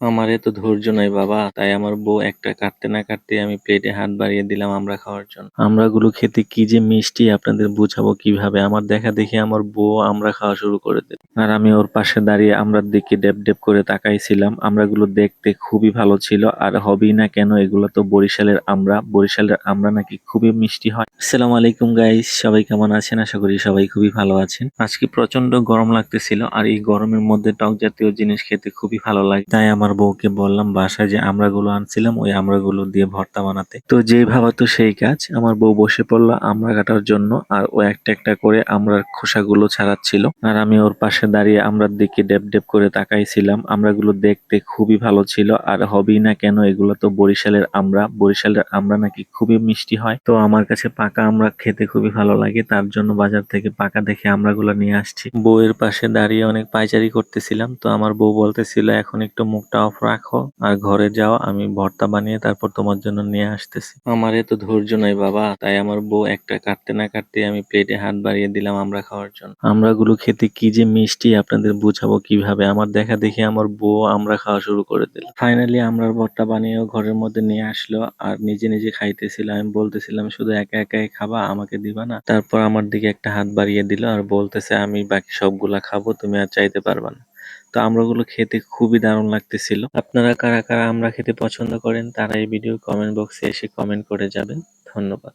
আমার এত ধৈর্য নাই বাবা, তাই আমার বউ একটা কাটতে না কাটতেই আমি প্লেটে হাত বাড়িয়ে দিলাম আমরা খাওয়ার জন্য। আমড়াগুলো খেতে কি যে মিষ্টি আপনাদের বুঝাবো কিভাবে। আমার দেখা দেখি আমার বউ আমরা খাওয়া শুরু করে দিল, আর আমি ওর পাশে দাঁড়িয়ে আমড়ার দিকে ডেব ডেব করে তাকাইছিলাম। আমড়াগুলো দেখতে খুবই ভালো ছিল, আর হবেই না কেন, এগুলো তো বরিশালের আমড়া। বরিশালের আমড়া নাকি খুবই মিষ্টি হয়। আসসালামু আলাইকুম গাইস, সবাই কেমন আছেন? আশা করি সবাই খুবই ভালো আছেন। আজকে প্রচন্ড গরম লাগতেছিল, আর এই গরমের মধ্যে টক জাতীয় জিনিস খেতে খুবই ভালো লাগে। তাই আমার বউকে বললাম বাসায় যে আমড়াগুলো আনছিলাম ওই আমড়াগুলো দিয়ে ভর্তা বানাতে। তো যেই ভাবা তো সেই কাজ, আমার বউ বসে পড়লো আমড়া কাটার জন্য, আর ও একটা একটা করে আমড়ার খোসাগুলো ছাড়াচ্ছিল, আর আমি ওর পাশে দাঁড়িয়ে আমড়ার দিকে ডেব ডেব করে তাকাইছিলাম। আমড়াগুলো দেখতে খুবই ভালো ছিল, আর হবেই না কেন, এগুলো তো বরিশালের আমড়া। বরিশালের আমড়া নাকি খুবই মিষ্টি হয়। তো আমার কাছে পাকা আমড়া খেতে খুবই ভালো লাগে, তার জন্য বাজার থেকে পাকা দেখে আমড়াগুলো নিয়ে আসছি। বউয়ের পাশে দাঁড়িয়ে অনেক পায়চারি করতেছিলাম, তো আমার বউ বলতেছিল এখন একটু মুখটা অফ রাখো আর ঘরে যাও, আমি ভর্তা বানিয়ে তারপর তোমার জন্য নিয়ে আসতেছি। আমার এত ধৈর্য নাই বাবা, তাই আমার বউ একটা কাটতে না কাটতেই আমি প্লেটে হাত বাড়িয়ে দিলাম আমরা খাওয়ার জন্য। আমড়াগুলো খেতে কি যে মিষ্টি আপনাদের বুঝাবো কিভাবে। আমার দেখা দেখি আমার বউ আমরা খাওয়া শুরু করে দিল। ফাইনালি আমরার ভর্তা বানিয়েও ঘরের মধ্যে নিয়ে আসলো, আর নিজে নিজে খাইতেছিল। আমি বলতেছিলাম শুধু একা একাই খাবা, আমাকে দিবা না? তারপর আমার দিকে একটা হাত বাড়িয়ে দিল আর বলতেছে আমি বাকি সবগুলা খাবো, তুমি আর চাইতে পারবা না। তো আমড়াগুলো খেতে খুবই দারুণ লাগতেছিল। আপনারা কারা কারা আমড়া খেতে পছন্দ করেন তারা এই ভিডিও কমেন্ট বক্সে এসে কমেন্ট করে যাবেন। ধন্যবাদ।